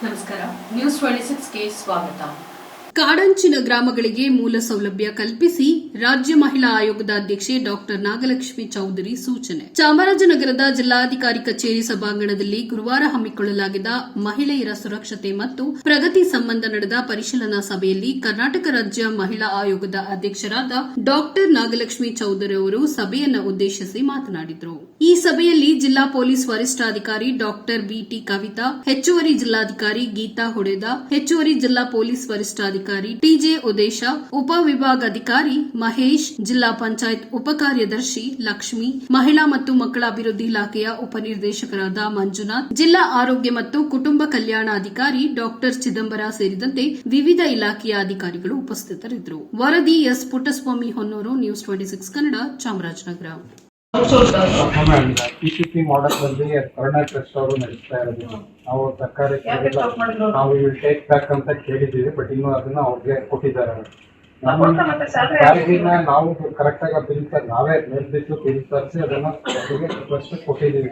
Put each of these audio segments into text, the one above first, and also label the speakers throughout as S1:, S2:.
S1: ನಮಸ್ಕಾರ, ನ್ಯೂಸ್ 26ಗೆ ಸ್ವಾಗತ.
S2: ಕಾಡಂಚಿನ ಗ್ರಾಮಗಳಿಗೆ ಮೂಲ ಸೌಲಭ್ಯ ಕಲ್ಪಿಸಿ ರಾಜ್ಯ ಮಹಿಳಾ ಆಯೋಗದ ಅಧ್ಯಕ್ಷೆ ಡಾಕ್ಟರ್ ನಾಗಲಕ್ಷ್ಮಿ ಚೌಧರಿ ಸೂಚನೆ. ಚಾಮರಾಜನಗರದ ಜಿಲ್ಲಾಧಿಕಾರಿ ಕಚೇರಿ ಸಭಾಂಗಣದಲ್ಲಿ ಗುರುವಾರ ಹಮ್ಮಿಕೊಳ್ಳಲಾಗಿದ್ದ ಮಹಿಳೆಯರ ಸುರಕ್ಷತೆ ಮತ್ತು ಪ್ರಗತಿ ಸಂಬಂಧ ನಡೆದ ಪರಿಶೀಲನಾ ಸಭೆಯಲ್ಲಿ ಕರ್ನಾಟಕ ರಾಜ್ಯ ಮಹಿಳಾ ಆಯೋಗದ ಅಧ್ಯಕ್ಷರಾದ ಡಾಕ್ಟರ್ ನಾಗಲಕ್ಷ್ಮಿ ಚೌಧರಿ ಅವರು ಸಭೆಯನ್ನು ಉದ್ದೇಶಿಸಿ ಮಾತನಾಡಿದರು. ಈ ಸಭೆಯಲ್ಲಿ ಜಿಲ್ಲಾ ಪೊಲೀಸ್ ವರಿಷ್ಠಾಧಿಕಾರಿ ಡಾಕ್ಟರ್ ಬಿಟಿ ಕವಿತಾ, ಹೆಚ್ಚುವರಿ ಜಿಲ್ಲಾಧಿಕಾರಿ ಗೀತಾ ಹೊಡೆದ, ಹೆಚ್ಚುವರಿ ಜಿಲ್ಲಾ ಪೊಲೀಸ್ ವರಿಷ್ಠಾಧಿಕಾರಿ ಟಿಜೆ ಉದೇಶ, ಉಪವಿಭಾಗಾಧಿಕಾರಿ ಮಹೇಶ್, ಜಿಲ್ಲಾ ಪಂಚಾಯತ್ ಉಪಕಾರ್ಯದರ್ಶಿ ಲಕ್ಷ್ಮಿ, ಮಹಿಳಾ ಮತ್ತು ಮಕ್ಕಳ ಅಭಿವೃದ್ಧಿ ಇಲಾಖೆಯ ಉಪನಿರ್ದೇಶಕರಾದ ಮಂಜುನಾಥ್, ಜಿಲ್ಲಾ ಆರೋಗ್ಯ ಮತ್ತು ಕುಟುಂಬ ಕಲ್ಯಾಣಾಧಿಕಾರಿ ಡಾಕ್ಟರ್ ಚಿದಂಬರ ಸೇರಿದಂತೆ ವಿವಿಧ ಇಲಾಖೆಯ ಅಧಿಕಾರಿಗಳು ಉಪಸ್ಥಿತರಿದ್ದರು. ವರದಿ S Puttaswamy Honnur, news 26 Kannada, Chamarajanagar.
S3: PPP model ಅಲ್ಲಿ ಕರ್ನಾಟಕ ಅವರು ನಡೆಸ್ತಾ ಇರೋದು. ನಾವು ಸರ್ಕಾರಿ ನಾವು ಟೇಕ್ ಬ್ಯಾಕ್ ಅಂತ ಕೇಳಿದ್ದೀವಿ, ಬಟ್ ಇನ್ನು ಅದನ್ನ ಅವ್ರಿಗೆ ಕೊಟ್ಟಿದ್ದಾರೆ. ಸ್ಯಾಲರಿನ ನಾವು ಕರೆಕ್ಟ್ ಆಗಿ ಬಿಲ್ ನಾವೇ ಮೇಲ್ಬಿಟ್ಟು ಬಿಲ್ ತರಿಸಿ ಅದನ್ನ ರಿಕ್ವೆಸ್ಟ್ ಕೊಟ್ಟಿದ್ದೀವಿ.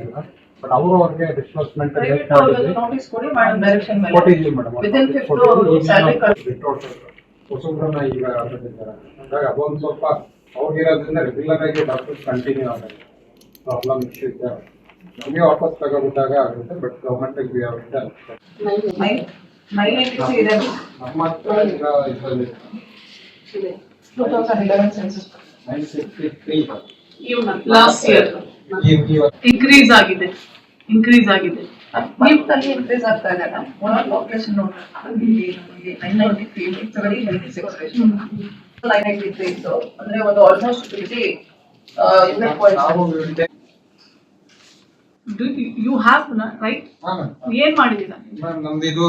S3: ಬಟ್ ಅವರು ಅವ್ರಿಗೆ ಡಿಸ್ಬರ್ಸ್ಮೆಂಟ್ ಕೊಟ್ಟಿದ್ದೀವಿ ಮೇಡಮ್. ಹೊಸಬ್ರನ್ನ ಈಗ ಬಂದಿದ್ದಾರೆ, ಹಾಗಾಗಿ ಅದೊಂದು ಸ್ವಲ್ಪ ಅವ್ರಿಗಿರೋದ್ರಿಂದ ರೆಗ್ಯುಲರ್ ಆಗಿ ಡಾಕ್ಟರ್ಸ್ ಕಂಟಿನ್ಯೂ ಆಗುತ್ತೆ. ಪ್ರಾಬ್ಲಮ್ ಇಶ್ಯೂ ಇದೆ, ನಮಗೆ ವಾಪಸ್ ತಗೋಬಿಟ್ಟಾಗ ಆಗುತ್ತೆ. ಬಟ್ ಗೌರ್ಮೆಂಟ್ ನಮ್ಮ ಹತ್ರ ಈಗ ಇದರಲ್ಲಿ
S4: 2011 ಸೆನ್ಸಸ್
S3: 963
S4: ಲಾಸ್ಟ್ ಇಯರ್ ಇನ್ಕ್ರೀಸ್ ಆಗಿದೆ. ಇನ್ಕ್ರೀಸ್ ಆಗ್ತಾ ಇದೆ. ಪಾಪ್ಯುಲೇಷನ್ ನೋಡಿದ್ರೆ 993 ಇಟ್ಸ್ ವೆರಿ ಹೆಲ್ತಿ ಸೆಕ್ಸರೇಷನ್. 993 ಇತ್ತು ಅಂದ್ರೆ ಒಂದು ಆಲ್ಮೋಸ್ಟ್ 50 ಯು ಹ್ಯಾವ್ ರೈಟ್. ಏನ್ ಮಾಡಿದೀರಾ
S3: ನಮ್ದು ಇದು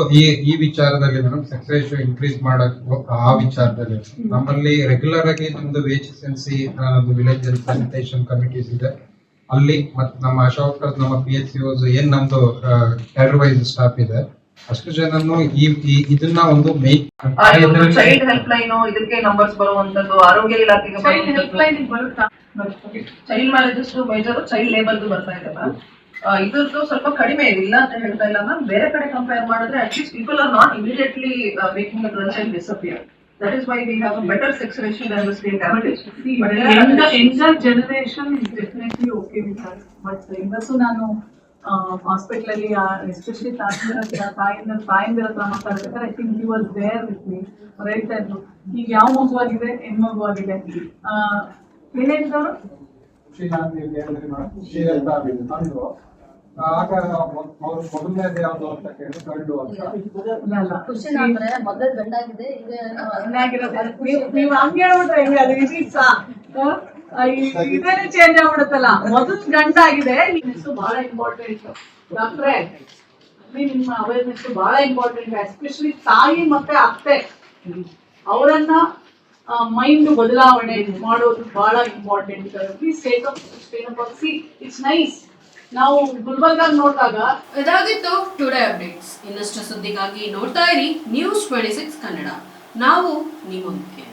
S3: ಈ ವಿಚಾರದಲ್ಲಿ ಮೇಡಮ್ ಸೆಕ್ಸ್ ರೇಷಿಯೋ ಇನ್ಕ್ರೀಸ್ ಮಾಡಕ್ ಆ ವಿಚಾರದಲ್ಲಿ ನಮ್ಮಲ್ಲಿ ರೆಗ್ಯುಲರ್ ಆಗಿ ನಮ್ದು ವೇಜ್ ವಿಲೇಜ್ ಸ್ಯಾನಿಟೇಷನ್ ಕಮಿಟೀಸ್ ಇದೆ ಅಲ್ಲಿ, ಮತ್ತೆ ನಮ್ಮ ಅಶೋಕ ನಮ್ಮ PHCOs ಏನ್ ನಮ್ದು ಕ್ಯಾಡರ್ ವೈಸ್ ಸ್ಟಾಫ್ ಇದೆ ಅಷ್ಟು ಜನನು ಇದನ್ನ ಒಂದು
S4: ಚೈಲ್ಡ್ ಹೆಲ್ಪ್ ಲೈನ್ ಇದಕ್ಕೆ ನಂಬರ್ಸ್ ಬರುವಂತದ್ದು, ಆರೋಗ್ಯ ಇಲಾಖೆಗೆ child marriages major child labour ಬರ್ತಾ ಇದೆ. ಇದ್ರದ್ದು ಸ್ವಲ್ಪ ಕಡಿಮೆ ಇಲ್ಲ ಅಂತ ಹೇಳ್ತಾ ಇಲ್ಲ ಮ್ಯಾಮ್. ಬೇರೆ ಕಡೆ ಕಂಪೇರ್ ಮಾಡಿದ್ರೆ at least people are not immediately making the child disappear. That is why we have a better sex ratio than the state average.
S5: But younger generation is definitely okay with us. But ಇವತ್ತು ನಾನು hospital ಅಲ್ಲಿ especially ತಾಯಿಂದಿರ ಹತ್ರ ಮಾತಾಡ್ಬೇಕಾದ್ರೆ I think you was there with me. ಹೇಳ್ತಾ ಇದ್ರು ಈಗ ಯಾವ ಮಗುವಾಗಿದೆ, ಹೆಣ್ಮಗುವಾಗಿದೆ. ಏನೇಳಿದವರು
S3: ಮೊದಲನೇದು ಯಾವ್ದು ಅಂತ ಕೇಳಿ ಗಂಡು ಅಂತ
S5: ನೀವು ಹಂಗೆ ಹೇಳ್ಬಿಟ್ರೆ ಹೆಂಗೆ? ಅದು ಇದೇನೆ ಚೇಂಜ್ ಆಗ್ಬಿಡುತ್ತಲ್ಲ. ಮೊದಲು ಗಂಟಾಗಿದೆ. ಬಹಳ ಇಂಪಾರ್ಟೆಂಟ್ ಡಾಕ್ಟ್ರೆ, ನಿಮ್ಮ ಅವೇರ್ನೆಸ್ ಬಹಳ ಇಂಪಾರ್ಟೆಂಟ್. ಎಸ್ಪೆಷಲಿ ತಾಯಿ ಮತ್ತೆ ಅತ್ತೆ ಅವರನ್ನ ಮೈಂಡ್ ಬದಲಾವಣೆ ಮಾಡೋದು ಬಹಳ important. Please take up C it's nice. ನಾವು ಗುಲ್ಬರ್ಗ ನೋಡಿದಾಗ
S2: ಇದಾಗಿತ್ತು ಟುಡೇ ಅಪ್ಡೇಟ್ಸ್. ಇನ್ನಷ್ಟು ಸುದ್ದಿಗಾಗಿ ನೋಡ್ತಾ ಇರಿ ನ್ಯೂಸ್ 26 ಕನ್ನಡ. ನಾವು ನಿಮ್ಮೊಂದಿಗೆ.